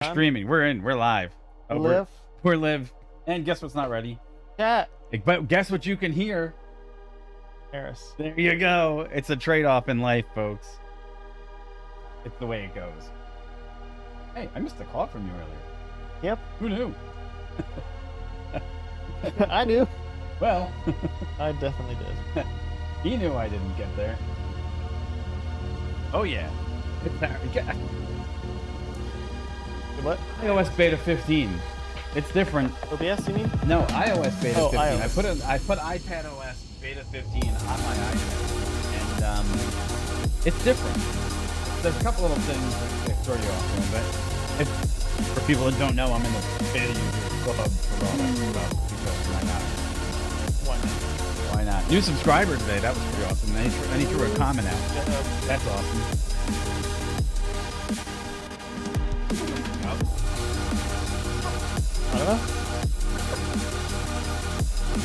Streaming. We're live. Live. We're live. And guess what's not ready? Chat. But guess what you can hear? Harris. There you go. It's a trade-off in life, folks. It's the way it goes. Hey, I missed a call from you earlier. Yep. Who knew? I knew. Well, I definitely did. he knew I didn't get there. Oh yeah. It's What? iOS beta 15. It's different. OBS, you mean? No, iOS beta 15. iOS. I put iPad OS beta 15 on my iPad, and it's different. There's a couple little things that throw you off a little bit. For people that don't know, I'm in the beta user club for all that stuff because why not? Why not? Why not? New subscriber today. That was pretty awesome. And he threw a comment out. That's awesome. I don't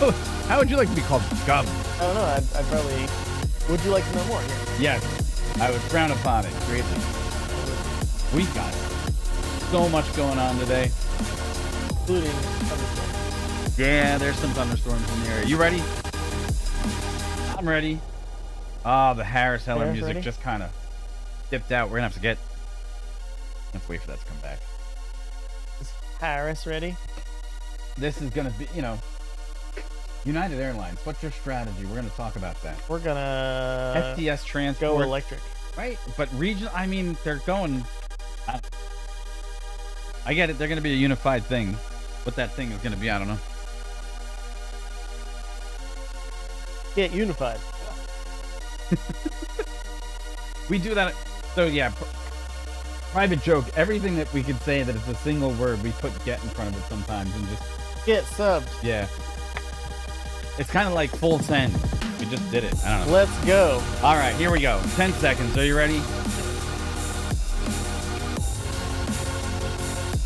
know. How would you like to be called Gum? I don't know. I'd probably. Would you like to know more? Yeah. Yes, I would frown upon it greatly. We've got so much going on today. Including thunderstorms. Yeah, there's some thunderstorms in the area. You ready? I'm ready. Ah, the Harris Heller music ready? just kind of dipped out. We're gonna have to wait for that to come back. Is Harris ready? This is gonna be, United Airlines. What's your strategy? We're gonna talk about that. We're gonna FTS transport. go electric. Right, but region. I mean, they're going. I get it. They're gonna be a unified thing. What that thing is gonna be, I don't know. Get unified. We do that. So yeah, private joke. Everything that we could say that is a single word, we put "get" in front of it sometimes, and just Get subbed. yeah. It's kind of like full send. We just did it. I don't know. Let's go. All right, here we go. 10 seconds. Are you ready?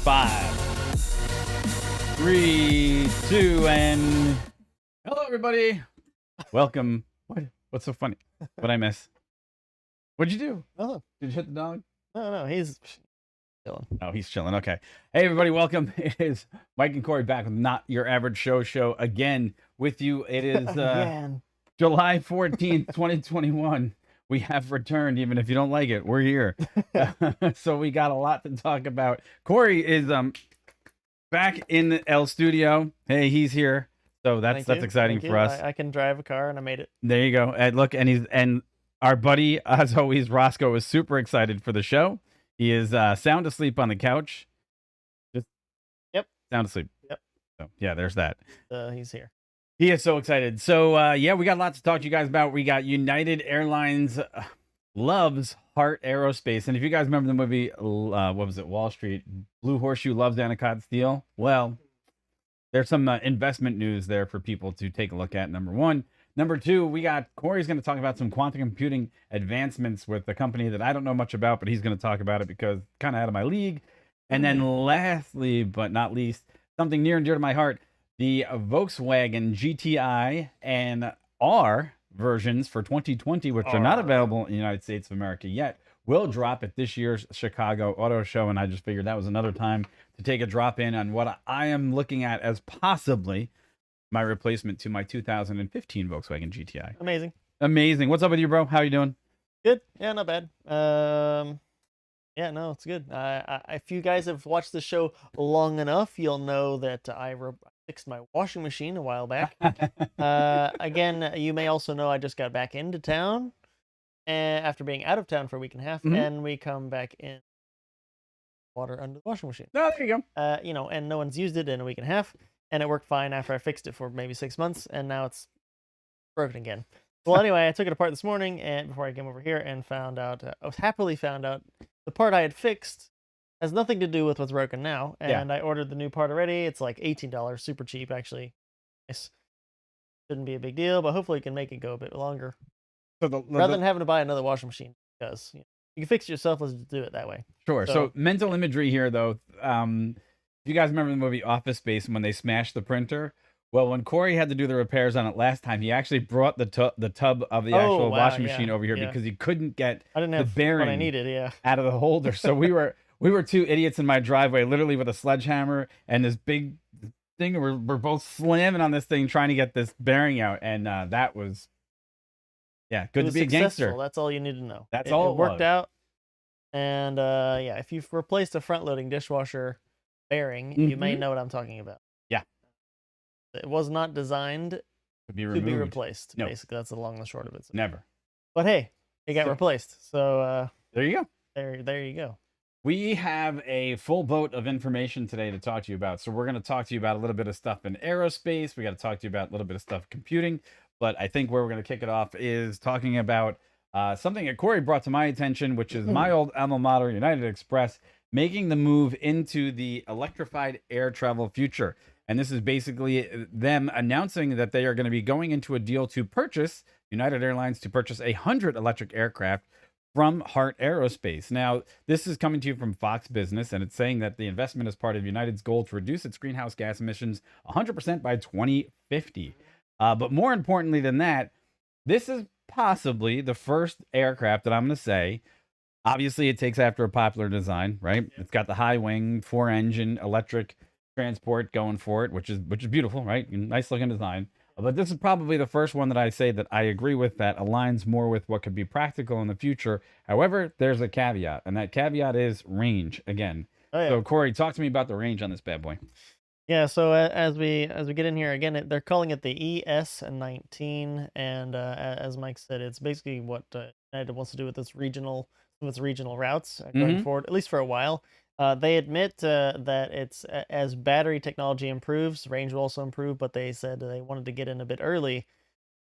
5, 3, 2, and hello, everybody. Welcome. What's so funny? What'd I miss? What'd you do? Oh, Did you hit the dog? no, he's chilling. Oh, he's chilling. Okay. Hey, everybody. Welcome. It is Mike and Corey back with Not Your Average Show again with you. It is Again. July 14th, 2021. We have returned, even if you don't like it. We're here. So we got a lot to talk about. Corey is back in the L studio. Hey, he's here. So that's exciting for us. I can drive a car and I made it. There you go. And look, and our buddy, as always, Roscoe, is super excited for the show. He is sound asleep on the couch. Just sound asleep. Yep. So yeah, there's that. He's here. He is so excited. So yeah, we got lots to talk to you guys about. We got United Airlines loves Heart Aerospace, and if you guys remember the movie, what was it, Wall Street, Blue Horseshoe loves Anacott Steel. Well, there's some investment news there for people to take a look at. Number one. Number two, we got Corey's going to talk about some quantum computing advancements with a company that I don't know much about, but he's going to talk about it because it's kind of out of my league. And then lastly, but not least, something near and dear to my heart, the Volkswagen GTI and R versions for 2020, which are not available in the United States of America yet, will drop at this year's Chicago Auto Show. And I just figured that was another time to take a drop in on what I am looking at as possibly my replacement to my 2015 Volkswagen GTI. Amazing. What's up with you, bro? How you doing? Good. Yeah, not bad. Yeah, no, it's good. If you guys have watched the show long enough, you'll know that I fixed my washing machine a while back. Again, you may also know I just got back into town after being out of town for a week and a half, and we come back in water under the washing machine. Oh, there you go. And no one's used it in a week and a half. And it worked fine after I fixed it for maybe 6 months, and now it's broken again. Well, anyway, I took it apart this morning, and before I came over here, and found out the part I had fixed has nothing to do with what's broken now. And I ordered the new part already. It's like $18, super cheap, actually. Nice. Shouldn't be a big deal, but hopefully, it can make it go a bit longer. So rather than having to buy another washing machine, because you can fix it yourself. Let's do it that way. Sure. So mental imagery here, though. If you guys remember the movie Office Space when they smashed the printer, well, when Corey had to do the repairs on it last time, he actually brought the tub of the actual washing machine over here because he couldn't get the bearing what I needed, out of the holder. So we were we were two idiots in my driveway, literally with a sledgehammer and this big thing. We're both slamming on this thing, trying to get this bearing out. And that was, yeah, It good to was be a successful. gangster. That's all you need to know. That's It all it worked was. out. And yeah, if you've replaced a front-loading dishwasher bearing, you may know what I'm talking about. Yeah. It was not designed To be to removed. be replaced. No. Basically, that's the long and the short of it. Never. But hey, it got So- replaced. So There you go. there you go. We have a full boat of information today to talk to you about. So we're going to talk to you about a little bit of stuff in aerospace. We got to talk to you about a little bit of stuff computing. But I think where we're going to kick it off is talking about something that Corey brought to my attention, which is my old alma mater, United Express, making the move into the electrified air travel future. And this is basically them announcing that they are going to be going into a deal to purchase United Airlines to purchase 100 electric aircraft from Heart Aerospace. Now, this is coming to you from Fox Business, and it's saying that the investment is part of United's goal to reduce its greenhouse gas emissions 100% by 2050. But more importantly than that, this is possibly the first aircraft that I'm going to say. Obviously, it takes after a popular design, right? Yep. It's got the high wing, 4-engine electric transport going for it, which is beautiful, right? Nice looking design. But this is probably the first one that I say that I agree with, that aligns more with what could be practical in the future. However, there's a caveat, and that caveat is range again. Oh, yeah. So Corey, talk to me about the range on this bad boy. Yeah, so as we get in here again, they're calling it the ES19, and as Mike said, it's basically what United wants to do with its regional routes going forward, at least for a while. They admit that it's as battery technology improves, range will also improve, but they said they wanted to get in a bit early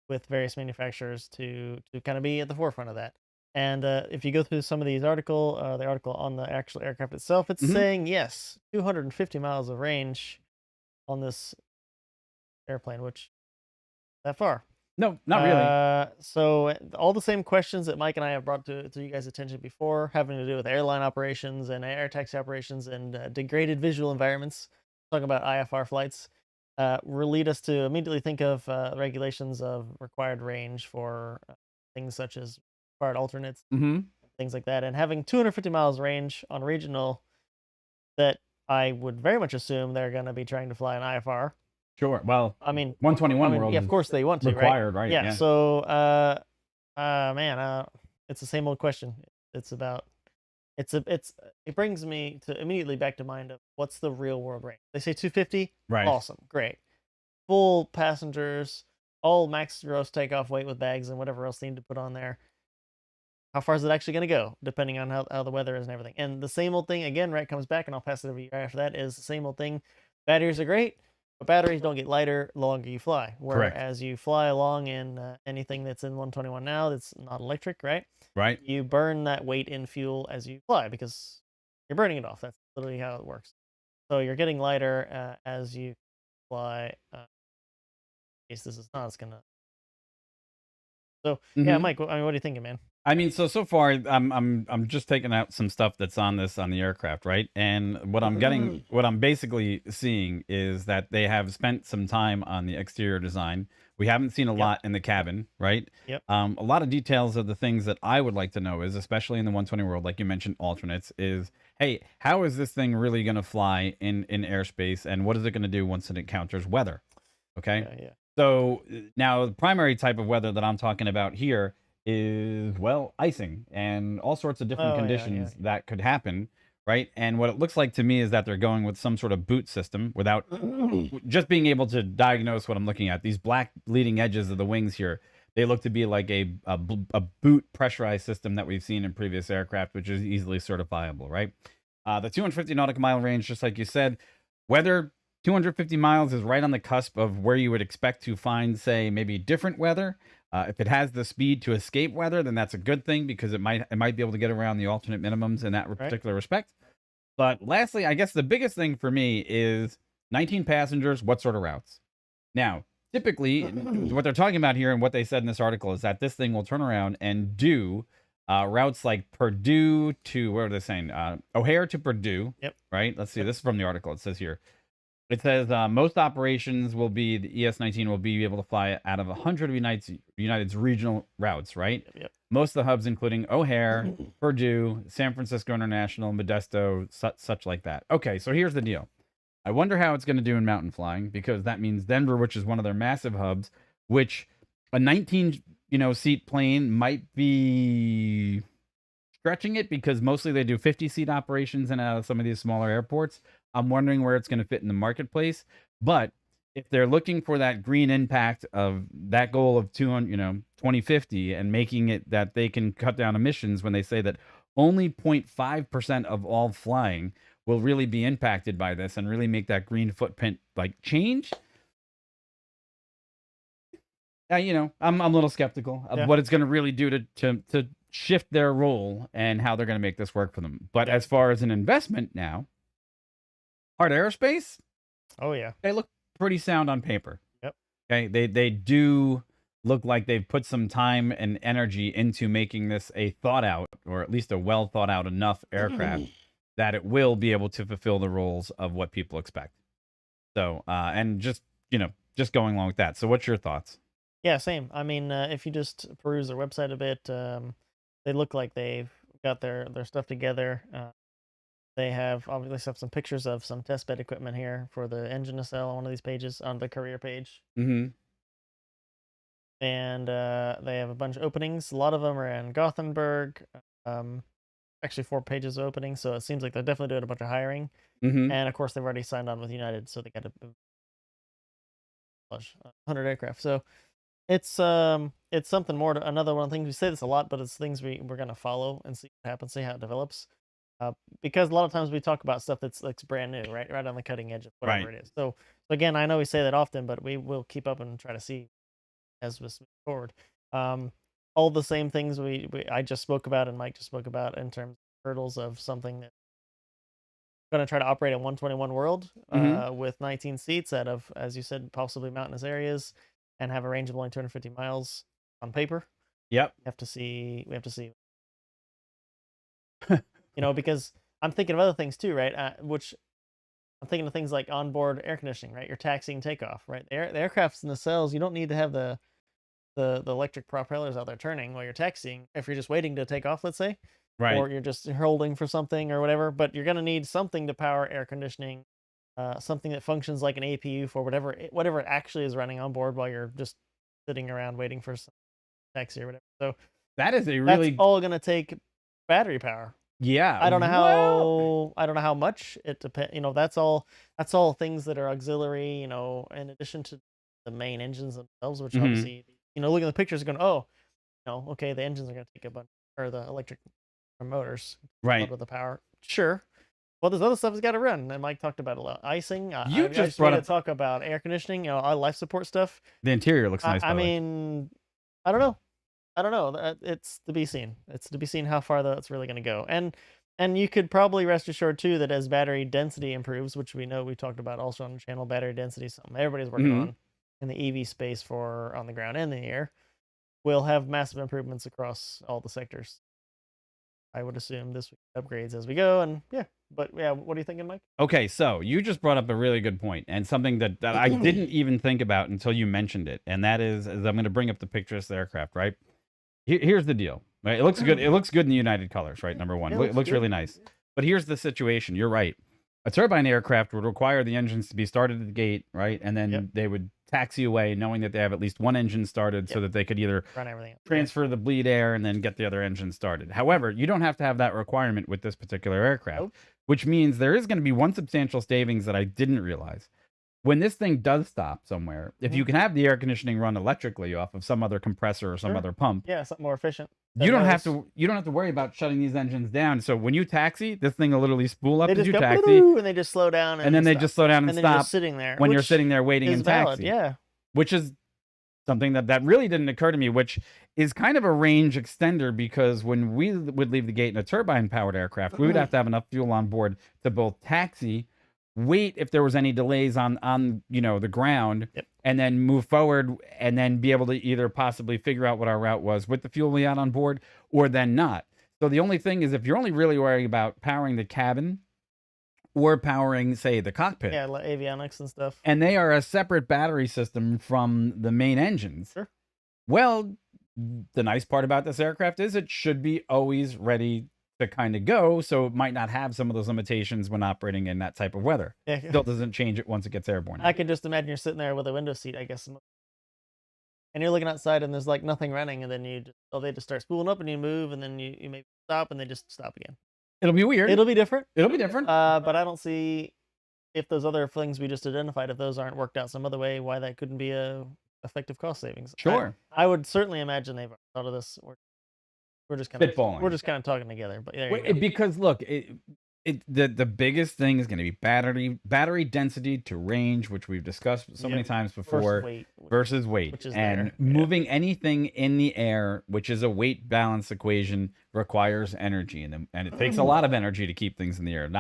with various manufacturers to kind of be at the forefront of that. And if you go through some of these the article on the actual aircraft itself, it's saying, yes, 250 miles of range on this airplane, which that far. No, not really. So all the same questions that Mike and I have brought to you guys' attention before, having to do with airline operations and air taxi operations and degraded visual environments, talking about IFR flights, will lead us to immediately think of regulations of required range for things such as required alternates, things like that. And having 250 miles range on regional, that I would very much assume they're going to be trying to fly an IFR. Sure. Well, I mean, 121 world. Yeah, of course they want to. Required, right? Yeah. So, man, it's the same old question. It's about, it brings me to immediately back to mind of what's the real world range. They say 250. Right. Awesome. Great. Full passengers, all max gross takeoff weight with bags and whatever else they need to put on there. How far is it actually going to go, depending on how the weather is and everything. And the same old thing, again, right, comes back, and I'll pass it over to you after that, is the same old thing. Batteries are great, but batteries don't get lighter the longer you fly. Whereas you fly along in anything that's in 121 now that's not electric, right? Right. You burn that weight in fuel as you fly because you're burning it off. That's literally how it works. So you're getting lighter as you fly. In case this is not, it's going to... So, yeah, Mike, I mean, what are you thinking, man? I mean, so far, I'm just taking out some stuff that's on the aircraft, right? And what I'm basically seeing is that they have spent some time on the exterior design. We haven't seen a lot in the cabin, right? Yep. A lot of details of the things that I would like to know is, especially in the 120 world, like you mentioned, alternates, is, hey, how is this thing really going to fly in airspace, and what is it going to do once it encounters weather? Okay. Yeah. So now the primary type of weather that I'm talking about here is, well, icing and all sorts of different conditions that could happen, right? And what it looks like to me is that they're going with some sort of boot system without just being able to diagnose what I'm looking at. These black leading edges of the wings here, they look to be like a boot pressurized system that we've seen in previous aircraft, which is easily certifiable, right? The 250 nautical mile range, just like you said, weather 250 miles is right on the cusp of where you would expect to find, say, maybe different weather. If it has the speed to escape weather, then that's a good thing because it might be able to get around the alternate minimums in that particular respect. But lastly, I guess the biggest thing for me is 19 passengers, what sort of routes? Now, typically, what they're talking about here and what they said in this article is that this thing will turn around and do routes like Purdue to, what are they saying? O'Hare to Purdue. Yep. Right? Let's see. This is from the article. It says here. It says most operations will be the ES-19 will be able to fly out of 100 of United's regional routes, right? Yep. Most of the hubs, including O'Hare, Purdue, San Francisco International, Modesto, such like that. Okay, so here's the deal. I wonder how it's going to do in mountain flying, because that means Denver, which is one of their massive hubs, which a 19 seat plane might be stretching it, because mostly they do 50-seat operations in and out of some of these smaller airports. I'm wondering where it's going to fit in the marketplace. But if they're looking for that green impact of that goal of 2050, and making it that they can cut down emissions, when they say that only 0.5% of all flying will really be impacted by this and really make that green footprint like change. I'm a little skeptical of what it's going to really do to shift their role and how they're going to make this work for them. But as far as an investment now, Heart Aerospace, oh yeah, they look pretty sound on paper. Yep. Okay, they do look like they've put some time and energy into making this a thought out, or at least a well thought out enough aircraft that it will be able to fulfill the roles of what people expect. So, and just going along with that. So, what's your thoughts? Yeah, same. I mean, if you just peruse their website a bit, they look like they've got their stuff together. They have obviously have some pictures of some test bed equipment here for the engine nacelle on one of these pages on the career page. Mm-hmm. And they have a bunch of openings. A lot of them are in Gothenburg. Actually 4 pages of openings, so it seems like they're definitely doing a bunch of hiring. Mm-hmm. And of course, they've already signed on with United, so they got 100 aircraft. So it's something more. To another one of the things, we say this a lot, but it's things we're gonna follow and see what happens, see how it develops. Because a lot of times we talk about stuff that's brand new, right on the cutting edge of whatever it is. So again, I know we say that often, but we will keep up and try to see as we move forward. All the same things I just spoke about and Mike just spoke about in terms of hurdles of something that's going to try to operate in 121 world with 19 seats out of, as you said, possibly mountainous areas, and have a range of only 250 miles on paper. Yep. We have to see. Because I'm thinking of other things too, right? Which I'm thinking of things like onboard air conditioning, right? You're taxiing takeoff, right? The aircraft's nacelles, you don't need to have the electric propellers out there turning while you're taxiing if you're just waiting to take off, let's say. Right. Or you're just holding for something or whatever, but you're going to need something to power air conditioning, something that functions like an APU for whatever it actually is running on board while you're just sitting around waiting for some taxi or whatever. So that's all going to take battery power. Yeah. I don't know how much it depends. That's all things that are auxiliary, in addition to the main engines themselves, which obviously, looking at the pictures going, okay, the engines are going to take a bunch, or the electric motors, right, with the power. Sure. Well, there's other stuff that's got to run, and Mike talked about a lot. Icing. You just brought up talk about air conditioning, life support stuff. The interior looks nice. I mean, I don't know. It's to be seen. It's to be seen how far that's really going to go. And you could probably rest assured too that as battery density improves, which we know we talked about also on the channel, battery density is something everybody's working on in the EV space for on the ground and in the air, we'll have massive improvements across all the sectors. I would assume this upgrades as we go, and what are you thinking, Mike? Okay, so you just brought up a really good point, and something that I didn't even think about until you mentioned it, and that is I'm going to bring up the pictures of the aircraft, right? Here's the deal, right? It looks good. It looks good in the United colors, right? Number one, it looks really nice. But here's the situation. You're right. A turbine aircraft would require the engines to be started at the gate, right? And then they would taxi away knowing that they have at least one engine started so that they could either run everything, transfer the bleed air and then get the other engine started. However, you don't have to have that requirement with this particular aircraft, which means there is going to be one substantial savings that I didn't realize. When this thing does stop somewhere, if you can have the air conditioning run electrically off of some other compressor or some other pump, something more efficient. You don't have to worry about shutting these engines down. So when you taxi, this thing will literally spool up as you taxi, and they just slow down, and then they just slow down and stop. You're sitting there when you're sitting there waiting in taxi. Which is something that really didn't occur to me, which is kind of a range extender, because when we would leave the gate in a turbine powered aircraft, we would have to have enough fuel on board to both taxi, wait if there was any delays on the ground, and then move forward, and then be able to either possibly figure out what our route was with the fuel we had on board, or then not. So the only thing is, if you're only really worried about powering the cabin or powering, say, the cockpit. Yeah, like avionics and stuff. And they are a separate battery system from the main engines. Sure. Well, the nice part about this aircraft is it should be always ready to kind of go, so it might not have some of those limitations when operating in that type of weather. Yeah. Still doesn't change it once it gets airborne. I can just imagine you're sitting there with a window seat, I guess, and you're looking outside and there's like nothing running, and then they just start spooling up and you move, and then you maybe stop and they just stop again. It'll be weird. It'll be different. It'll be different. But I don't see, if those other things we just identified, if those aren't worked out some other way, why that couldn't be a effective cost savings. Sure. I would certainly imagine they've thought of this. We're just kind of Spitballing. we're just kind of talking together. But there you Well, go. because look, the biggest thing is going to be battery density to range, which we've discussed so many Yep. times before, versus weight. Which is and there, yeah. moving anything in the air, which is a weight balance equation, requires energy, and it takes a lot of energy to keep things in the air.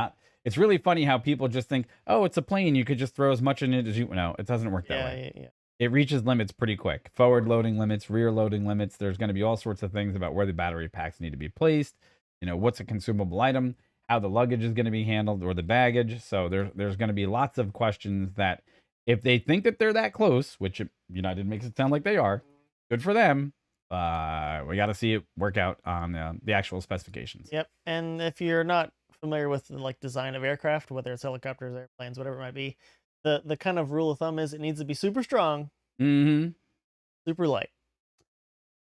It's really funny how people just think, oh, it's a plane, you could just throw as much in it as you. No, it doesn't work that way. Yeah. It reaches limits pretty quick. Forward loading limits, rear loading limits. There's going to be all sorts of things about where the battery packs need to be placed. What's a consumable item, how the luggage is going to be handled, or the baggage. So there's going to be lots of questions that, if they think that they're that close, which United makes it sound like they are, good for them. We got to see it work out on the actual specifications. Yep. And if you're not familiar with the design of aircraft, whether it's helicopters, airplanes, whatever it might be, the kind of rule of thumb is it needs to be super strong, Mm-hmm. super light,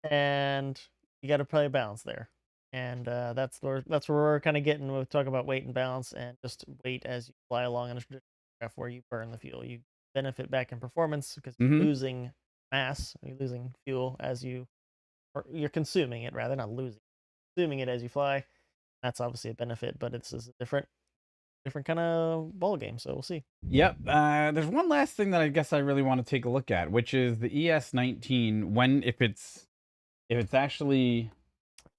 and you got to play a balance there. And that's where we're kind of getting when we talk about weight and balance, and just weight as you fly along in a traditional aircraft where you burn the fuel. You benefit back in performance because you're losing mass, you're losing fuel as or you're consuming it, rather, not losing, consuming it as you fly. That's obviously a benefit, but it's just a different kind of ball game. So we'll see. Yep. There's one last thing that I guess I really want to take a look at, which is the ES-19. If it's actually,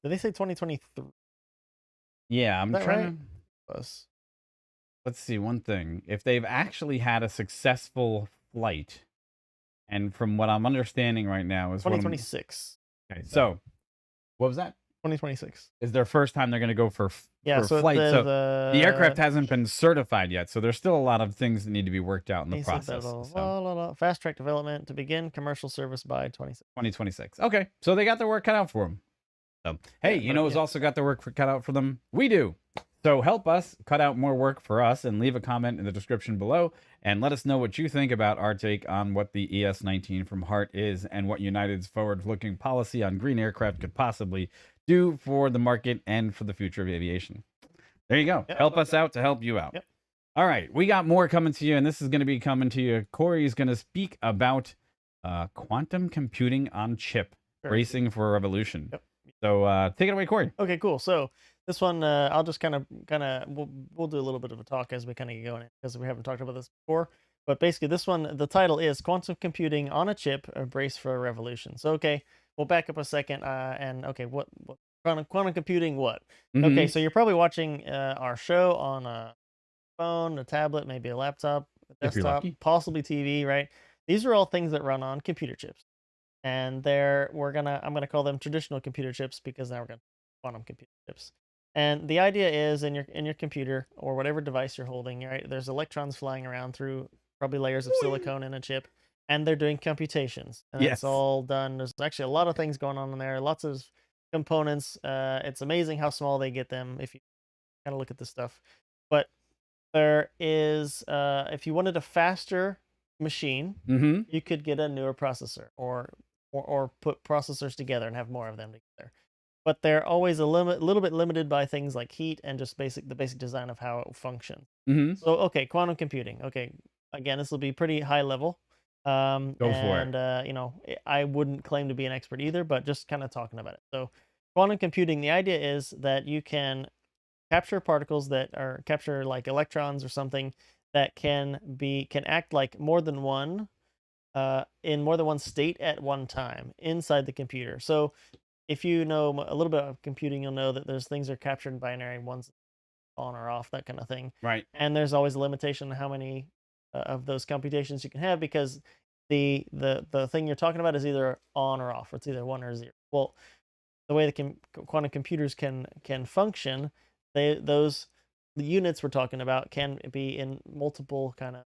Did they say 2023? yeah, I'm that trying right? to. Let's see one thing. If they've actually had a successful flight, and from what I'm understanding right now is 2026. Okay, so what was that? 2026 is their first time they're going to go for so flight. So the aircraft the hasn't been certified yet, so there's still a lot of things that need to be worked out in the he said process. So fast track development to begin commercial service by 2026. Okay, so they got their work cut out for them. So hey, Yeah, who's also got their work cut out for them? We do. So help us cut out more work for us, and leave a comment in the description below, and let us know what you think about our take on what the ES-19 from Heart is, and what United's forward-looking policy on green aircraft could possibly do for the market and for the future of aviation. There you go. Yep. Help us out to help you out. Yep. All right, we got more coming to you, and this is going to be coming to you. Corey's going to speak about quantum computing on chip, racing for a revolution. Yep. So take it away, Corey. Okay, cool. So this one, I'll just kind of we'll do a little bit of a talk as we kind of get going, because we haven't talked about this before. But basically, this one, the title is Quantum Computing on a Chip: A Brace for a Revolution. So okay, we'll back up a second, and okay, what quantum computing? What? Mm-hmm. Okay, so you're probably watching our show on a phone, a tablet, maybe a laptop, a desktop, possibly TV, right? These are all things that run on computer chips, and I'm gonna call them traditional computer chips, because now we're gonna quantum computer chips. And the idea is, in your computer or whatever device you're holding, right? There's electrons flying around through probably layers of silicone in a chip, and they're doing computations. And it's all done. There's actually a lot of things going on in there. Lots of components. It's amazing how small they get them if you kind of look at this stuff. But there is, if you wanted a faster machine, you could get a newer processor, or put processors together and have more of them together. But they're always a little bit limited by things like heat and just the basic design of how it functions. So okay, quantum computing. Okay, again, this will be pretty high level. Go for it. I wouldn't claim to be an expert either, but just kind of talking about it. So quantum computing, the idea is that you can capture particles capture like electrons or something that can act like more than one, in more than one state at one time inside the computer. So if you know a little bit of computing, you'll know that there's things that are captured in binary, one's on or off, that kind of thing. Right. And there's always a limitation on how many of those computations you can have, because the thing you're talking about is either on or off. It's either 1 or 0. Well, the way the quantum computers can function, those the units we're talking about can be in multiple kind of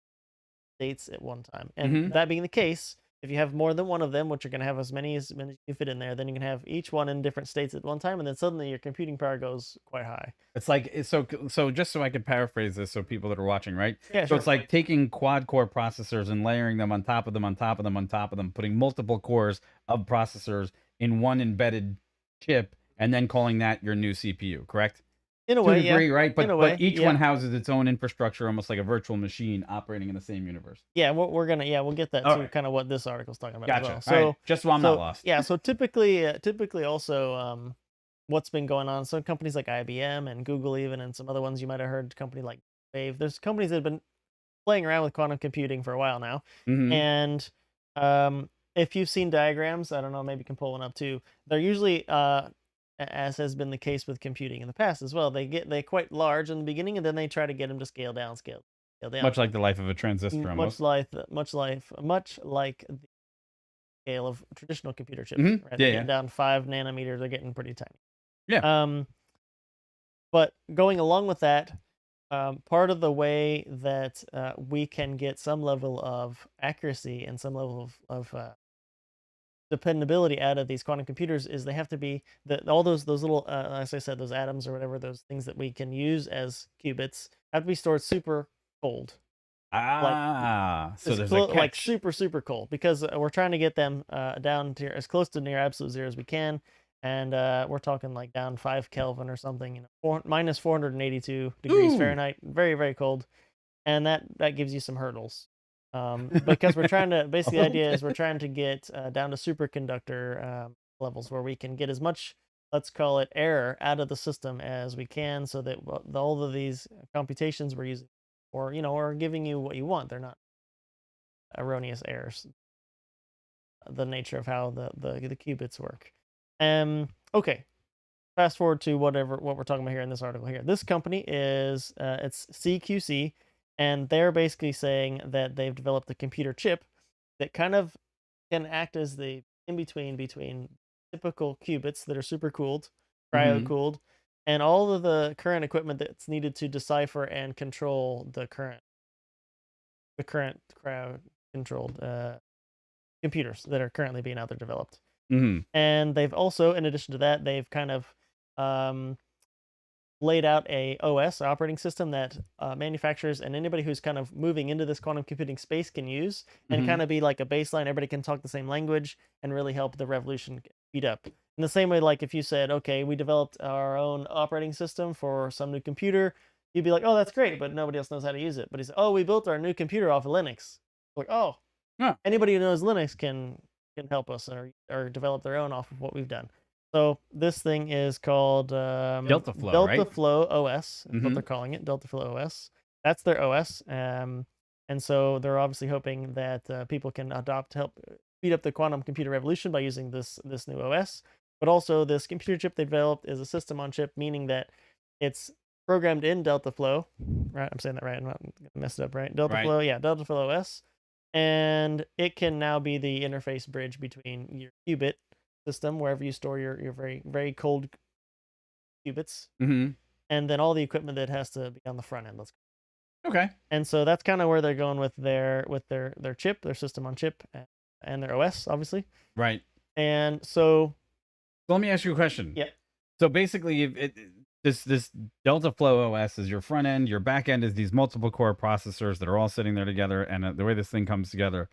states at one time. And that being the case, if you have more than one of them, which you're going to have as many as you can fit in there, then you can have each one in different states at one time, and then suddenly your computing power goes quite high. It's like so just so I can paraphrase this so people that are watching, right? Yeah, So sure. it's like taking quad core processors and layering them on top of them on top of them on top of them, putting multiple cores of processors in one embedded chip and then calling that your new CPU, correct? In a To a way, yeah. degree, right? In a But way, each yeah. one houses its own infrastructure, almost like a virtual machine operating in the same universe. Yeah, we're gonna we'll get that All to right. kind of what this article's talking about as Gotcha. well. All right. So Just so I'm not lost. yeah, so typically also what's been going on. So companies like IBM and Google even and some other ones you might have heard, company like Wave. There's companies that have been playing around with quantum computing for a while now. Hmm. And if you've seen diagrams, I don't know, maybe you can pull one up too. They're usually as has been the case with computing in the past as well. They quite large in the beginning, and then they try to get them to scale down, scale down. Much like the life of a transistor, Much almost. like much like the scale of traditional computer chips. Hmm. Right? Yeah, They're yeah, getting down 5 nanometers. They're getting pretty tiny. yeah. But going along with that, part of the way that we can get some level of accuracy and some level of dependability out of these quantum computers is they have to be all those little, as I said, those atoms or whatever, those things that we can use as qubits have to be stored super cold. Like So there's a like catch. super cold, because we're trying to get them down to as close to near absolute zero as we can, and we're talking like down 5 Kelvin or something, minus 482 degrees Ooh. Fahrenheit, very cold, and that gives you some hurdles, because we're trying to basically the idea is we're trying to get down to superconductor levels where we can get as much, let's call it, error out of the system as we can, so that all of these computations we're using or giving you what you want, they're not erroneous errors. The nature of how the qubits work. Okay. Fast forward to what we're talking about here in this article here. This company is it's CQC, and they're basically saying that they've developed a computer chip that kind of can act as the in between typical qubits that are super cooled, cryo Hmm. cooled, and all of the current equipment that's needed to decipher and control the current cryo controlled computers that are currently being out there developed. Hmm. And they've also, in addition to that, they've kind of laid out a OS operating system that manufacturers and anybody who's kind of moving into this quantum computing space can use, and kind of be like a baseline. Everybody can talk the same language and really help the revolution speed up. In the same way, like if you said, okay, we developed our own operating system for some new computer, you'd be like, oh, that's great, but nobody else knows how to use it. But he said, oh, we built our new computer off of Linux. Like, oh, Huh. anybody who knows Linux can help us or develop their own off of what we've done. So this thing is called Delta Flow, Delta right? Flow OS. Is what Hmm. they're calling it, Delta Flow OS. That's their OS, and so they're obviously hoping that people can adopt to help speed up the quantum computer revolution by using this new OS. But also, this computer chip they developed is a system on chip, meaning that it's programmed in Delta Flow. Right, I'm saying that right. I'm not gonna mess it up, right? Delta Right. Flow, yeah, Delta Flow OS, and it can now be the interface bridge between your qubit system, wherever you store your very cold qubits, Hmm. and then all the equipment that has to be on the front end. Okay. And so that's kind of where they're going with their chip, their system on chip, and their OS, obviously. Right. And so So let me ask you a question. yeah, So basically, this Delta Flow OS is your front end. Your back end is these multiple core processors that are all sitting there together. And the way this thing comes together,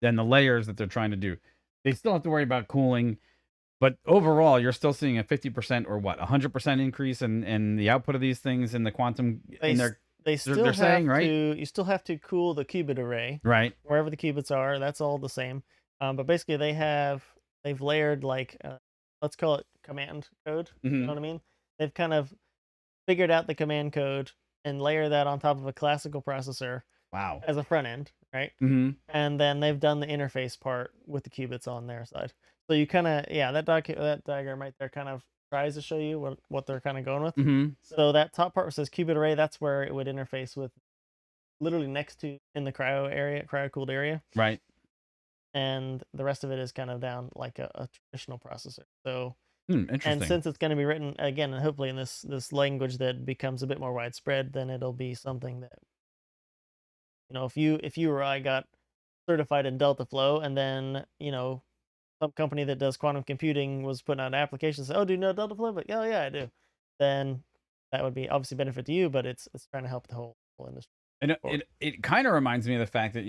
then the layers that they're trying to do, they still have to worry about cooling. But overall, you're still seeing a 50% or what, 100% increase in the output of these things in the quantum in their they still they're saying, right? you still have to cool the qubit array Right. wherever the qubits are. That's all the same. But basically, they've layered like let's call it command code. You know Hmm. what I mean? They've kind of figured out the command code and layer that on top of a classical processor Wow. as a front end, right? Hmm. And then they've done the interface part with the qubits on their side. So you kind of that diagram right there kind of tries to show you what they're kind of going with. Hmm. So that top part says qubit array. That's where it would interface with, literally next to in the cryo cooled area, Right. and the rest of it is kind of down like a traditional processor. So Hmm, And interesting. since it's going to be written again, and hopefully in this language that becomes a bit more widespread, then it'll be something that, if you or I got certified in Delta Flow, and then some company that does quantum computing was putting out an application, say, "Oh, do you know Delta Flow?" But, "Yeah, yeah, I do." Then that would be obviously benefit to you, but it's trying to help the whole industry And forward. it kind of reminds me of the fact that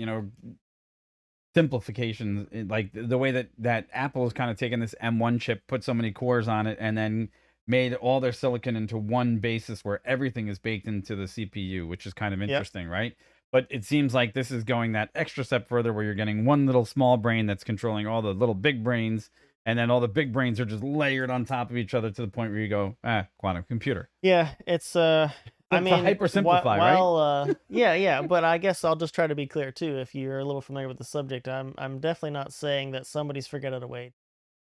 simplifications, like the way that Apple has kind of taken this M1 chip, put so many cores on it, and then made all their silicon into one basis where everything is baked into the CPU, which is kind of Yep. interesting, right? But it seems like this is going that extra step further where you're getting one little small brain that's controlling all the little big brains, and then all the big brains are just layered on top of each other to the point where you go, quantum computer. Yeah, it's I To mean, hyper simplify, right? yeah, yeah, but I guess I'll just try to be clear too. If you're a little familiar with the subject, I'm definitely not saying that somebody's figured out a way to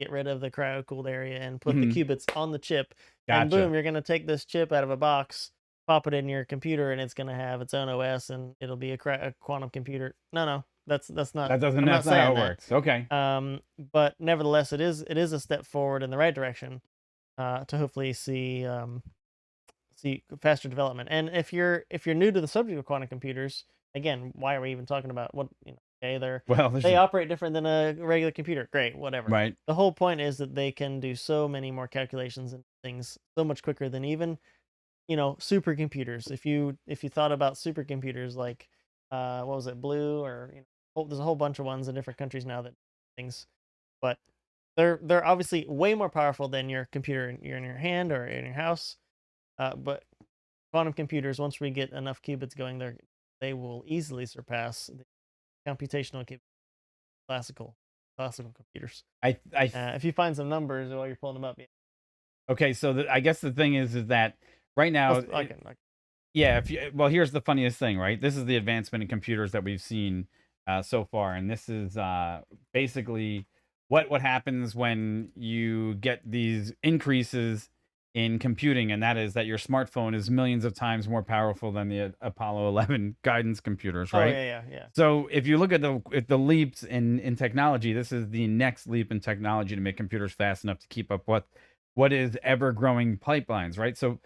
get rid of the cryo cooled area and put the Hmm. qubits on the chip, and Gotcha. boom, you're gonna take this chip out of a box, pop it in your computer, and it's gonna have its own OS, and it'll be a quantum computer. No, no, that's not. That's I'm not not how saying it that. works. Okay. But nevertheless, it is a step forward in the right direction, to hopefully see faster development. And if you're new to the subject of quantum computers, again, why are we even talking about what okay, Well, this they is operate different than a regular computer. Great, whatever. right. The whole point is that they can do so many more calculations and things so much quicker than even supercomputers. If you thought about supercomputers like what was it, Blue, or there's a whole bunch of ones in different countries now that things, but they're obviously way more powerful than your computer in your hand or in your house. But quantum computers, once we get enough qubits going, they will easily surpass the computational classical classical computers. I If you find some numbers while you're pulling them up, yeah, Okay, so I guess the thing is that right now, yeah. If you, well, here's the funniest thing, right? This is the advancement in computers that we've seen so far, and this is basically what happens when you get these increases in computing, and that is that your smartphone is millions of times more powerful than the Apollo 11 guidance computers, Oh right? yeah, yeah, yeah. So if you look at the leaps in technology, this is the next leap in technology to make computers fast enough to keep up what is ever growing pipelines, right? So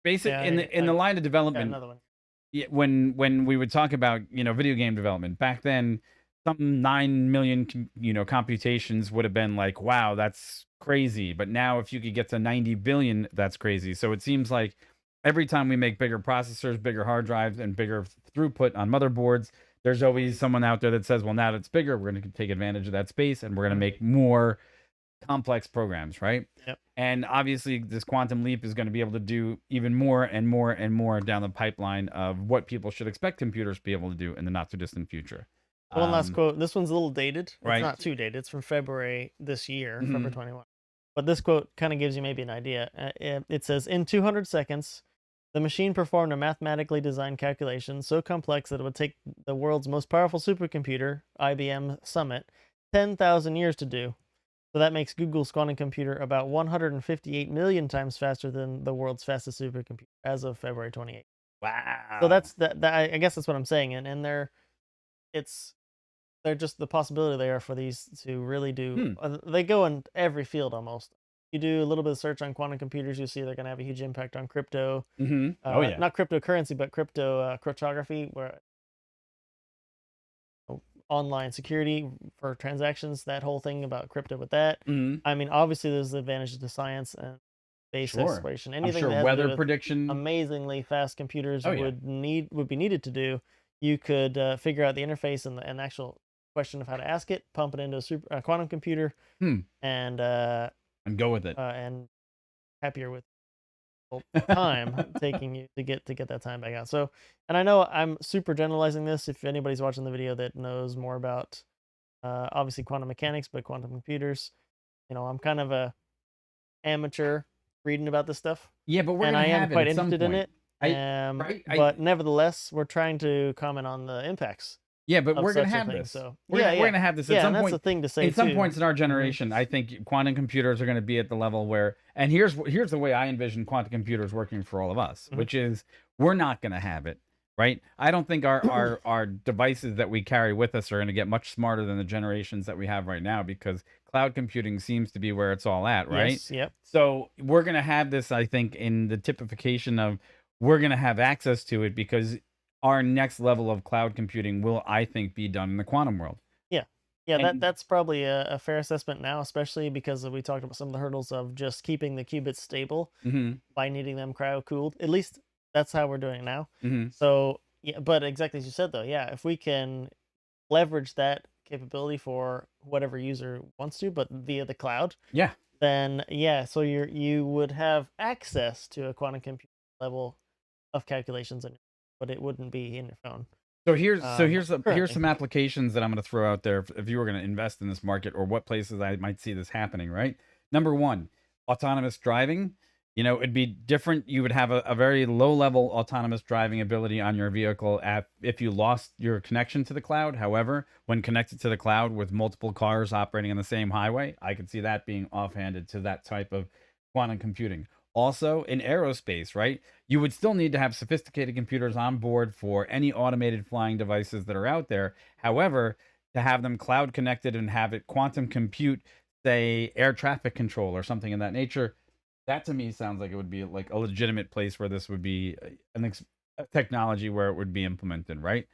basic Yeah, in the I line of got development, another one. when we would talk about video game development back then, some 9 million computations would have been like, wow, that's crazy. But now if you could get to 90 billion, that's crazy. So it seems like every time we make bigger processors, bigger hard drives, and bigger throughput on motherboards, there's always someone out there that says, well, now that it's bigger, we're going to take advantage of that space and we're going to Mhm. make more complex programs, right? Yep. And obviously, this quantum leap is going to be able to do even more and more and more down the pipeline of what people should expect computers to be able to do in the not too distant future. One last Um, quote. This one's a little dated. It's right? not too dated. It's from February this year, February Hmm. 21. But this quote kind of gives you maybe an idea. It says, "In 200 seconds, the machine performed a mathematically designed calculation so complex that it would take the world's most powerful supercomputer, IBM Summit, 10,000 years to do. So that makes Google's quantum computer about 158 million times faster than the world's fastest supercomputer as of February 28th." So Wow. that I guess that's what I'm saying. And it's they're just the possibility there for these to really do. Hmm. They go in every field almost. You do a little bit of search on quantum computers, you see they're going to have a huge impact on crypto, Hmm. Oh yeah. not cryptocurrency, but cryptography, where online security for transactions. That whole thing about crypto with that. Hmm. I mean, obviously, there's the advantages to science and space Sure. exploration. I'm Anything sure that has to do weather with prediction. amazingly fast computers Oh yeah. would be needed to do. You could figure out the interface and actual question of how to ask it, pump it into a quantum computer, Hmm. and And go with it. happier with time taking you to get that time back out. So, and I know I'm super generalizing this. If anybody's watching the video that knows more about obviously quantum mechanics, but quantum computers, I'm kind of a amateur reading about this stuff, Yeah, but we're and gonna I am have it quite at some interested in point. it. I right. But nevertheless, we're trying to comment on the impacts Yeah, but of we're gonna such a have thing. this. So We're yeah, gonna we're yeah, gonna have this at yeah, and some that's the point. thing to say In some too. points in our Hmm. generation, I think quantum computers are gonna be at the level where, and here's the way I envision quantum computers working for all of us, Hmm. which is we're not gonna have it, right? I don't think our devices that we carry with us are going to get much smarter than the generations that we have right now, because cloud computing seems to be where it's all at, right? Yes. Yep. So we're going to have this, I think, in the typification of, we're going to have access to it because our next level of cloud computing will, I think, be done in the quantum world. Yeah. Yeah, And that's probably a fair assessment now, especially because we talked about some of the hurdles of just keeping the qubits stable mhm, by needing them cryo cooled. At least that's how we're doing it now. mhm. So yeah, but exactly as you said though, yeah, if we can leverage that capability for whatever user wants to, but via the cloud, Yeah. then yeah, so you would have access to a quantum computer level of calculations, but it wouldn't be in your phone. So here's Currently. some applications that I'm going to throw out there if you were going to invest in this market, or what places I might see this happening. Right, number one, autonomous driving. You know, it'd be different. You would have a very low level autonomous driving ability on your vehicle if you lost your connection to the cloud. However, when connected to the cloud with multiple cars operating on the same highway, I could see that being offhanded to that type of quantum computing. Also, in aerospace, right? You would still need to have sophisticated computers on board for any automated flying devices that are out there. However, to have them cloud connected and have it quantum compute, say, air traffic control or something in that nature, that to me sounds like it would be like a legitimate place where this would be a technology where it would be implemented, right?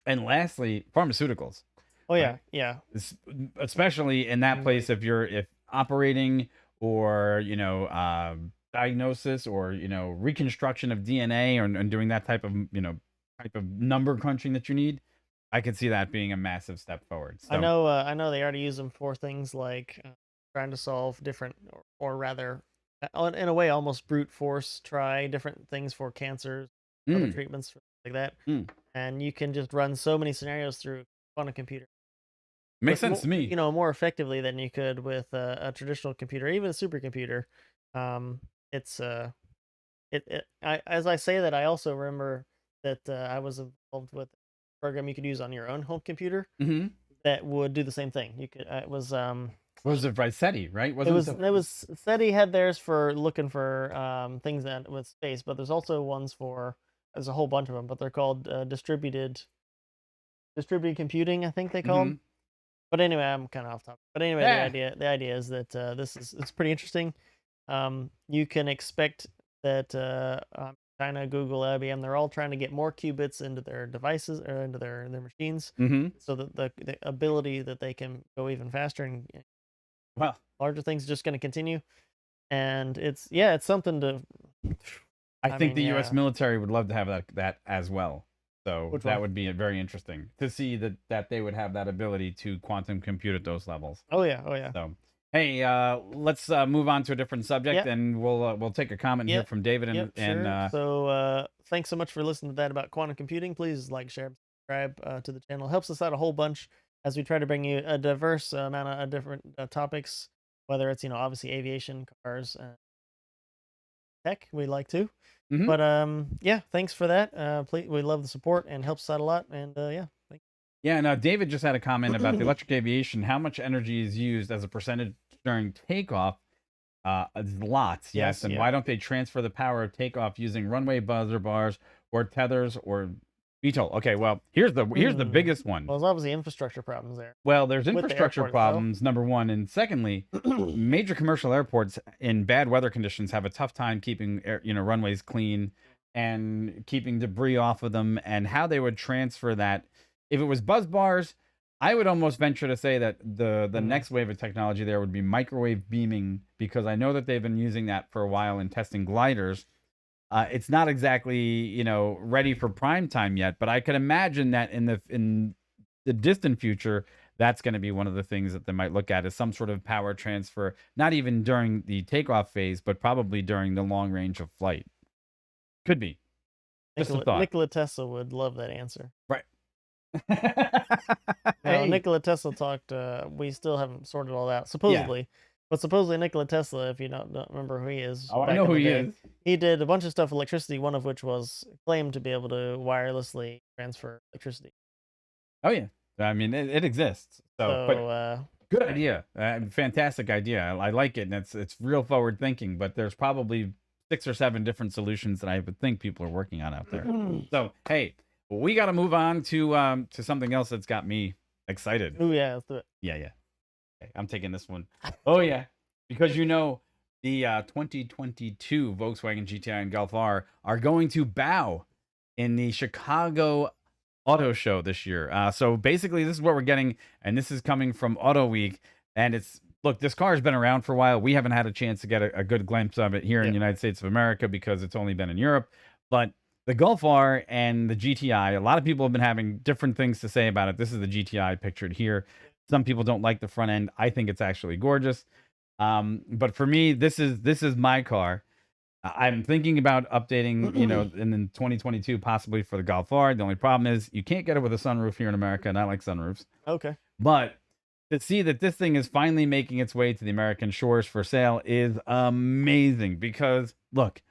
And lastly, pharmaceuticals, Oh right? yeah, yeah. Especially in that place, if operating, or diagnosis, or reconstruction of DNA, and doing that type of type of number crunching that you need, I could see that being a massive step forward. So I know they already use them for things like trying to solve different, or rather, in a way, almost brute force try different things for cancers, other mm, treatments like that, mm, and you can just run so many scenarios through on a computer makes with sense more, to me. more effectively than you could with a traditional computer, even a supercomputer. Um, it's as I say that, I also remember that I was involved with a program you could use on your own home computer Hmm. that would do the same thing. You could What was it, Vicetti, right? it Wasn't it was it was SETI had theirs for looking for things that with space, but there's also ones for, there's a whole bunch of them, but they're called distributed computing, I think they call hmm. them. But anyway, I'm kind of off topic. But anyway, Yeah. the idea is that it's pretty interesting. You can expect that China, Google, IBM, they're all trying to get more qubits into their devices, or into their machines, Hmm. so that the ability that they can go even faster and Well, larger things is just going to continue. And it's, yeah, it's something to. I I think mean, the U.S. yeah. military would love to have that as well. So Which that one? would be very interesting to see that they would have that ability to quantum compute at those levels. Oh yeah, oh yeah. So, hey, let's move on to a different subject, Yeah, and we'll take a comment here yeah, from David, yep, and sure. So thanks so much for listening to that about quantum computing. Please like, share, subscribe to the channel. Helps us out a whole bunch as we try to bring you a diverse amount of different topics, whether it's, obviously aviation, cars, tech. We like to. mhm. But yeah, thanks for that. Please, we love the support and helps us out a lot. And yeah, thank Yeah. Now, David just had a comment about the electric aviation. How much energy is used as a percentage during takeoff? Lots, yes. Yes, And yeah. why don't they transfer the power of takeoff using runway buzzer bars, or tethers, or VTOL? Okay, well, here's the biggest one. Well, there's obviously infrastructure problems there Well, there's with the infrastructure airport itself. problems, number one, and secondly, major commercial airports in bad weather conditions have a tough time keeping runways clean and keeping debris off of them. And how they would transfer that, if it was buzz bars, I would almost venture to say that the Mm, next wave of technology there would be microwave beaming, because I know that they've been using that for a while in testing gliders. It's not exactly ready for prime time yet, but I could imagine that in the distant future, that's going to be one of the things that they might look at, as some sort of power transfer, not even during the takeoff phase, but probably during the long range of flight. Could be. Just a thought. Nikola Tesla would love that answer. Right. Now, Hey. Nikola Tesla talked. We still haven't sorted all out, Yeah. supposedly. But supposedly, Nikola Tesla, if you don't remember who he is, Oh, I back know in who the he day, is. he did a bunch of stuff with electricity. One of which was claimed to be able to wirelessly transfer electricity. Oh, yeah. I mean, it exists. So, but So good idea. Fantastic idea. I like it, and it's real forward thinking. But there's probably 6 or 7 different solutions that I would think people are working on out there. So, hey, We got to move on to something else that's got me excited. Oh yeah, let's do it. Yeah, yeah. Okay, I'm taking this one. Oh yeah, because the 2022 Volkswagen GTI and Golf R are going to bow in the Chicago Auto Show this year. So basically, this is what we're getting, and this is coming from Auto Week. And it's look, this car has been around for a while. We haven't had a chance to get a good glimpse of it here in Yeah. the United States of America because it's only been in Europe. But the Golf R and the GTI, a lot of people have been having different things to say about it. This is the GTI pictured here. Some people don't like the front end. I think it's actually gorgeous. But for me, this is my car. I'm thinking about updating, in 2022, possibly for the Golf R. The only problem is you can't get it with a sunroof here in America, and I like sunroofs. Okay. But to see that this thing is finally making its way to the American shores for sale is amazing because, look,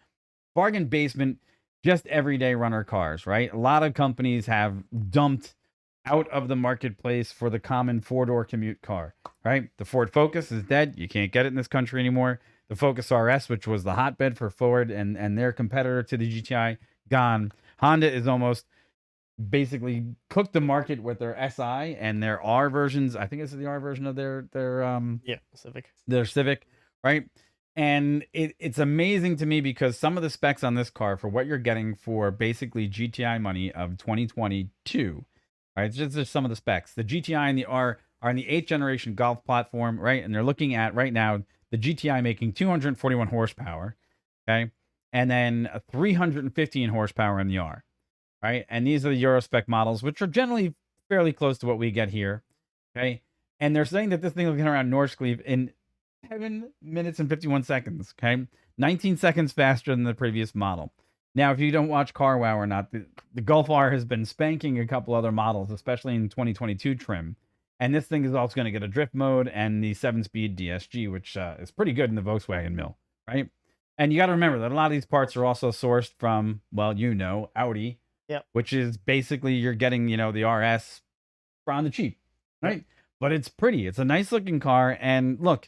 bargain basement, just everyday runner cars, right? A lot of companies have dumped out of the marketplace for the common four-door commute car, right? The Ford Focus is dead. You can't get it in this country anymore. The Focus RS, which was the hotbed for Ford and their competitor to the GTI, gone. Honda is almost basically cooked the market with their SI and their R versions. I think this is the R version of Yeah, Civic. their Civic, right? And it's amazing to me because some of the specs on this car for what you're getting for basically GTI money of 2022, right? It's just some of the specs. The GTI and the R are in the 8th generation Golf platform, right? And they're looking at right now the GTI making 241 horsepower, okay? And then 315 horsepower in the R, right? And these are the Euro spec models, which are generally fairly close to what we get here, okay? And they're saying that this thing will get around Norsklev in 7 minutes and 51 seconds, okay? 19 seconds faster than the previous model. Now, if you don't watch Car Wow or not, the Golf R has been spanking a couple other models, especially in 2022 trim. And this thing is also going to get a drift mode and the 7-speed DSG, which is pretty good in the Volkswagen mill, right? And you got to remember that a lot of these parts are also sourced from, well, Audi, Yep. which is basically you're getting, the RS on the cheap, right? Yep. But it's pretty. It's a nice looking car. And look,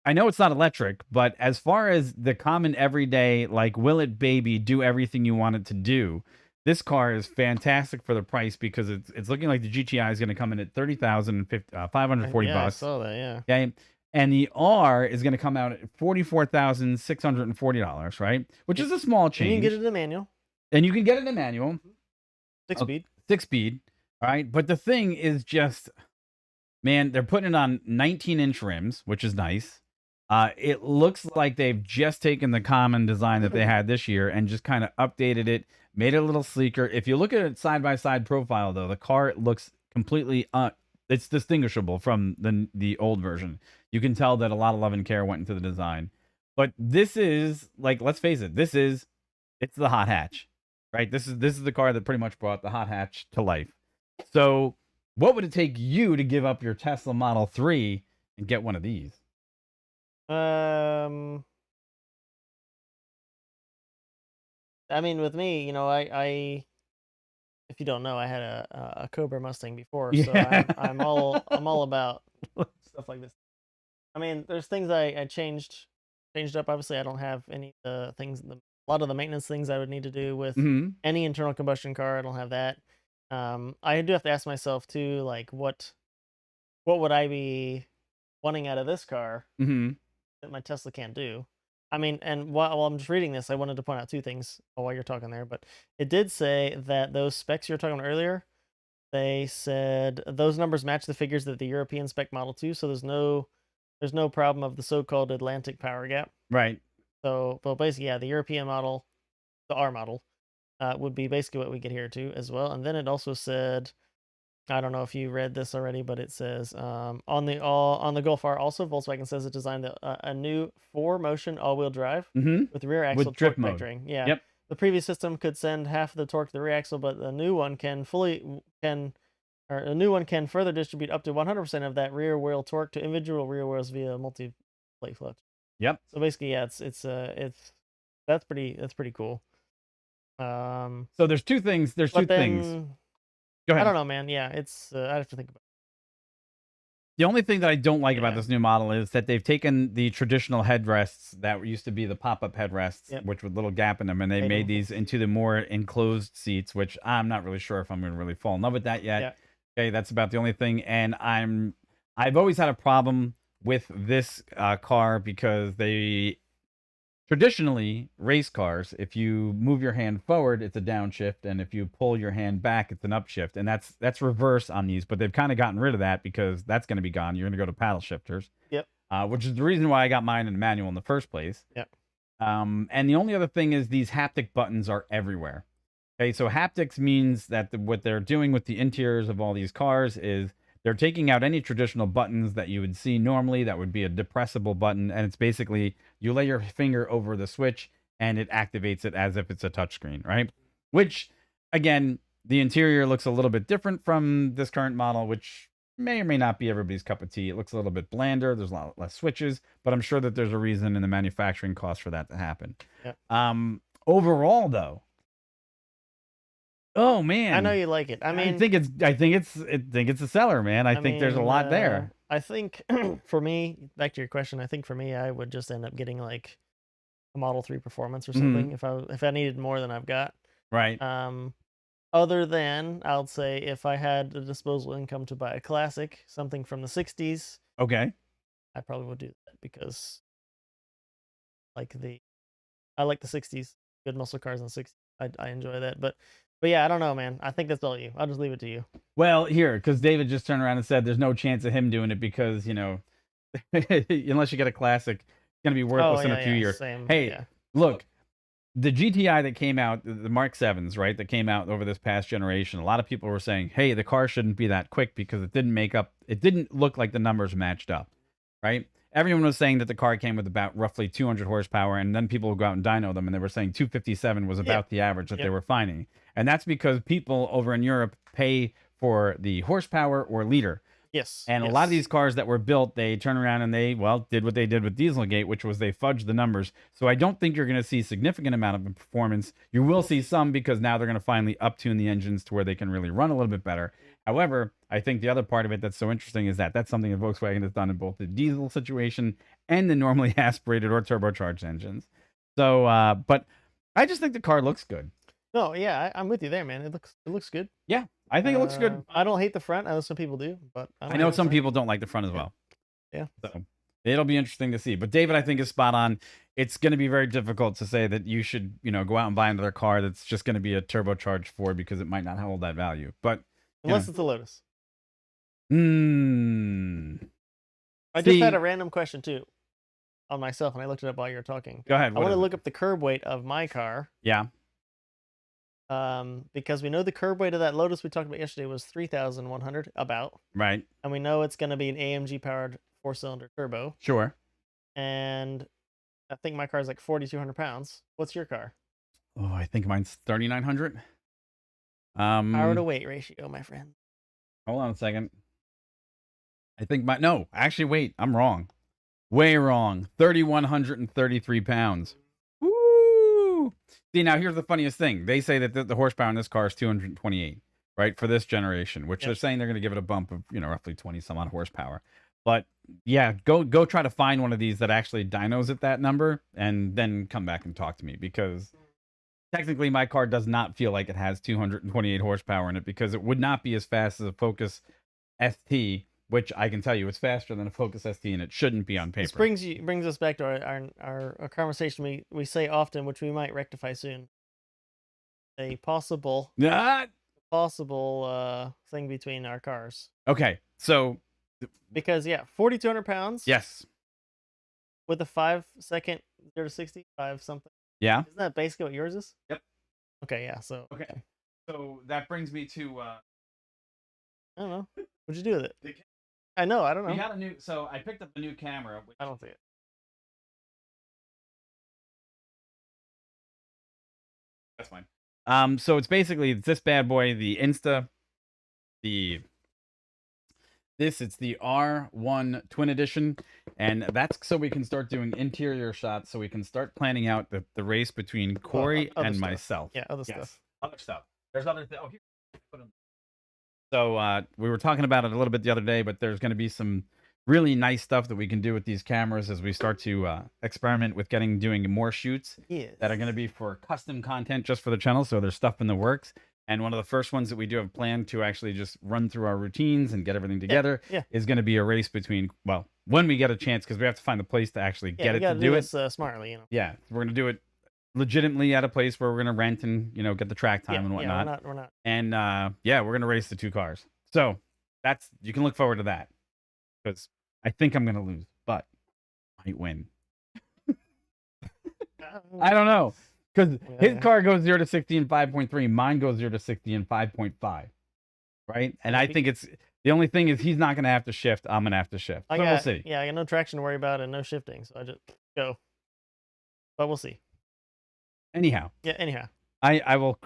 I know it's not electric, but as far as the common everyday, like, will it baby do everything you want it to do? This car is fantastic for the price because it's looking like the GTI is going to come in at $30,540 Yeah, I bucks. saw that. Yeah. Okay. And the R is going to come out at $44,640, right? Which is a small And change. you can get it in a manual, And you can get it in manual, 6-speed. 6-speed. All right. But the thing is just, man, they're putting it on 19-inch rims, which is nice. It looks like they've just taken the common design that they had this year and just kind of updated it, made it a little sleeker. If you look at it side by side profile, though, the car looks completely it's distinguishable from the old version. You can tell that a lot of love and care went into the design. But this is, like, let's face it, it's the hot hatch, right? This is the car that pretty much brought the hot hatch to life. So, what would it take you to give up your Tesla Model 3 and get one of these? I mean, with me, I if you don't know, I had a Cobra Mustang before, so Yeah. I'm all about stuff like this. I mean, there's things I changed up. Obviously, I don't have any things, a lot of the maintenance things I would need to do with Hmm. any internal combustion car. I don't have that. I do have to ask myself too, like, what would I be wanting out of this car Hmm. that my Tesla can't do? I mean, and while I'm just reading this, I wanted to point out two things while you're talking there. But it did say that those specs you were talking about earlier, they said those numbers match the figures that the European spec Model 2. So there's no problem of the so-called Atlantic power gap. Right. So, but basically, yeah, the European model, the R model, would be basically what we get here too as well. And then it also said, I don't know if you read this already, but it says on the Golf R also Volkswagen says it designed a new 4-motion all-wheel drive Hmm. with rear axle With drift torque mode. vectoring. Yeah. Yep. The previous system could send half the torque to the rear axle, but the new one can further distribute up to 100% of that rear wheel torque to individual rear wheels via multi-plate clutch. Yep. So basically, yeah, that's pretty cool. So there's two things. There's But two things. then Go I ahead. don't know, man. Yeah, it's I have to think about The only thing that I don't like about Yeah. this new model is that they've taken the traditional headrests that used to be the pop-up headrests, Yep. which with little gap in them, and they Made made them- these into the more enclosed seats, which I'm not really sure if I'm going to really fall in love with that yet. Yeah. Okay, that's about the only thing. And I've always had a problem with this car because they traditionally race cars, if you move your hand forward, it's a downshift, and if you pull your hand back, it's an upshift, and that's reverse on these. But they've kind of gotten rid of that because that's going to be gone. You're going to go to paddle shifters, Yep. which is the reason why I got mine in a manual in the first place. Yep. And the only other thing is these haptic buttons are everywhere. Okay, so haptics means that what they're doing with the interiors of all these cars is they're taking out any traditional buttons that you would see normally that would be a depressible button, and it's basically you lay your finger over the switch and it activates it as if it's a touchscreen, right? Which, again, the interior looks a little bit different from this current model, which may or may not be everybody's cup of tea. It looks a little bit blander. There's a lot less switches, but I'm sure that there's a reason in the manufacturing cost for that to happen. Yeah. Overall, though, oh man, I know you like it. I mean, I think it's a seller, man. I think there's a lot there. I think for me, back to your question, I think for me, I would just end up getting like a Model 3 Performance or something if I needed more than I've got. Right. Other than I'll say if I had the disposable income to buy a classic, something from the 60s, Okay. I probably would do that because I like the 60s, good muscle cars in the 60s. I enjoy that, but yeah, I don't know, man. I think that's all you. I'll just leave it to you. Well, here, because David just turned around and said there's no chance of him doing it because, unless you get a classic, it's going to be worthless in a few years. Same. Hey, Yeah. look, the GTI that came out, the Mark 7s, right, that came out over this past generation, a lot of people were saying, hey, the car shouldn't be that quick because it didn't look like the numbers matched up, right? Everyone was saying that the car came with about roughly 200 horsepower, and then people would go out and dyno them, and they were saying 257 was about the average that they were finding. And that's because people over in Europe pay for the horsepower or liter. Yes. And a lot of these cars that were built, they turn around and they did what they did with Dieselgate, which was they fudged the numbers. So I don't think you're going to see a significant amount of performance. You will see some because now they're going to finally up-tune the engines to where they can really run a little bit better. However, I think the other part of it that's so interesting is that that's something that Volkswagen has done in both the diesel situation and the normally aspirated or turbocharged engines. So, but I just think the car looks good. No, yeah, I'm with you there, man. It looks good. Yeah, I think it looks good. I don't hate the front. I know some people do, but I know some people don't like the front as well. Yeah. So it'll be interesting to see. But David, I think, is spot on. It's going to be very difficult to say that you should, go out and buy another car that's just going to be a turbocharged Ford because it might not hold that value. But unless it's a Lotus. I See, just had a random question too on myself, and I looked it up while you were talking. Go ahead. I want to look up the curb weight of my car. Yeah. Because we know the curb weight of that Lotus we talked about yesterday was 3,100 about. Right. And we know it's going to be an AMG powered 4-cylinder turbo. Sure. And I think my car's like 4,200 pounds. What's your car? Oh, I think mine's 3,900. Power to weight ratio, my friend. Hold on a second. I think actually, wait, I'm wrong. Way wrong. 3,133 pounds. Woo! See, now here's the funniest thing. They say that the horsepower in this car is 228, right, for this generation, which they're saying they're going to give it a bump of, roughly 20 some odd horsepower. But yeah, go try to find one of these that actually dynos at that number and then come back and talk to me, because technically my car does not feel like it has 228 horsepower in it, because it would not be as fast as a Focus ST, which I can tell you is faster than a Focus ST, and it shouldn't be on paper. This brings us back to our conversation we say often, which we might rectify soon. A possible thing between our cars. Okay, so because 4,200 pounds. Yes. With a 5-second 0 to 60, 5 something. Yeah. Isn't that basically what yours is? Yep. Okay. Yeah. So. Okay. So that brings me to. I don't know. What'd you do with it? I know. I don't know. We got so I picked up a new camera. I don't see it. That's fine. So it's basically this bad boy, the Insta, it's the R1 Twin Edition, and that's so we can start doing interior shots, so we can start planning out the race between Corey and myself. Yeah, other stuff. Other stuff. There's other things. Oh, here. So we were talking about it a little bit the other day, but there's going to be some really nice stuff that we can do with these cameras as we start to experiment with doing more shoots that are going to be for custom content just for the channel. So there's stuff in the works. And one of the first ones that we do have planned to actually just run through our routines and get everything together is going to be a race between, well, when we get a chance, because we have to find the place to actually get it to do it. Smartly, you know. Yeah, we're going to do it legitimately at a place where we're going to rent and, you know, get the track time and whatnot. Yeah, we're not. And yeah, we're going to race the 2 cars. So you can look forward to that, because I think I'm going to lose, but I might win. I don't know. Because his car goes 0 to 60 in 5.3. Mine goes 0 to 60 in 5.5. Right? And I think the only thing is he's not going to have to shift. I'm going to have to shift. So we'll see. Yeah, I got no traction to worry about and no shifting. So I just go. But we'll see. Anyhow. Yeah, anyhow. I will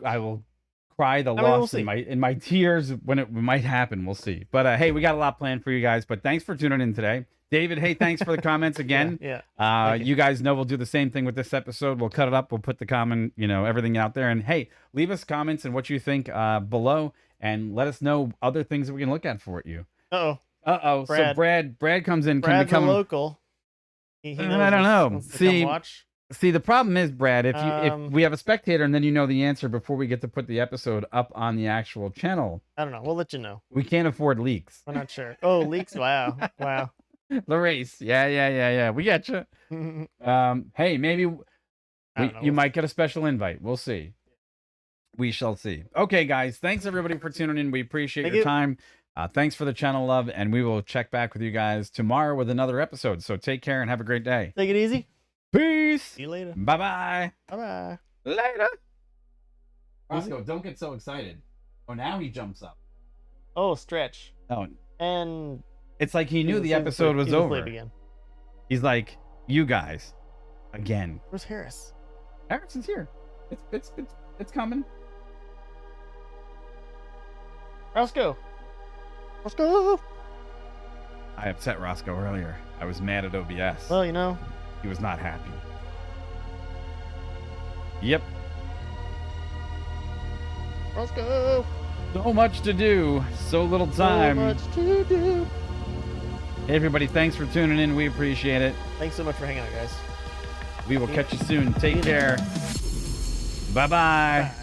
cry the loss we'll in my tears when it might happen. We'll see. But hey, we got a lot planned for you guys. But thanks for tuning in today. David, hey, thanks for the comments again. You guys know we'll do the same thing with this episode. We'll cut it up. We'll put the comment, you know, everything out there. And hey, leave us comments and what you think below, and let us know other things that we can look at for you. Uh-oh. So Brad comes in. Brad's a local. He I don't know. See, the problem is, Brad, if we have a spectator and then you know the answer before we get to put the episode up on the actual channel. I don't know. We'll let you know. We can't afford leaks. We're not sure. Oh, leaks. Wow. Wow. The race. Yeah. We got you. Hey, maybe you might get a special invite. We'll see. We shall see. Okay, guys. Thanks, everybody, for tuning in. We appreciate your time. Thanks for the channel love, and we will check back with you guys tomorrow with another episode. So take care and have a great day. Take it easy. Peace. See you later. Bye-bye. Bye-bye. Later. Roscoe, don't get so excited. Oh, now he jumps up. Oh, stretch. Oh. And... It's like he knew the episode was over. Again. He's like, you guys, again. Where's Harris? Harrison's here. It's coming. Roscoe. Roscoe. I upset Roscoe earlier. I was mad at OBS. Well, you know. He was not happy. Yep. Roscoe. So much to do. So little time. So much to do. Hey, everybody. Thanks for tuning in. We appreciate it. Thanks so much for hanging out, guys. We will catch you soon. Take care. Bye-bye.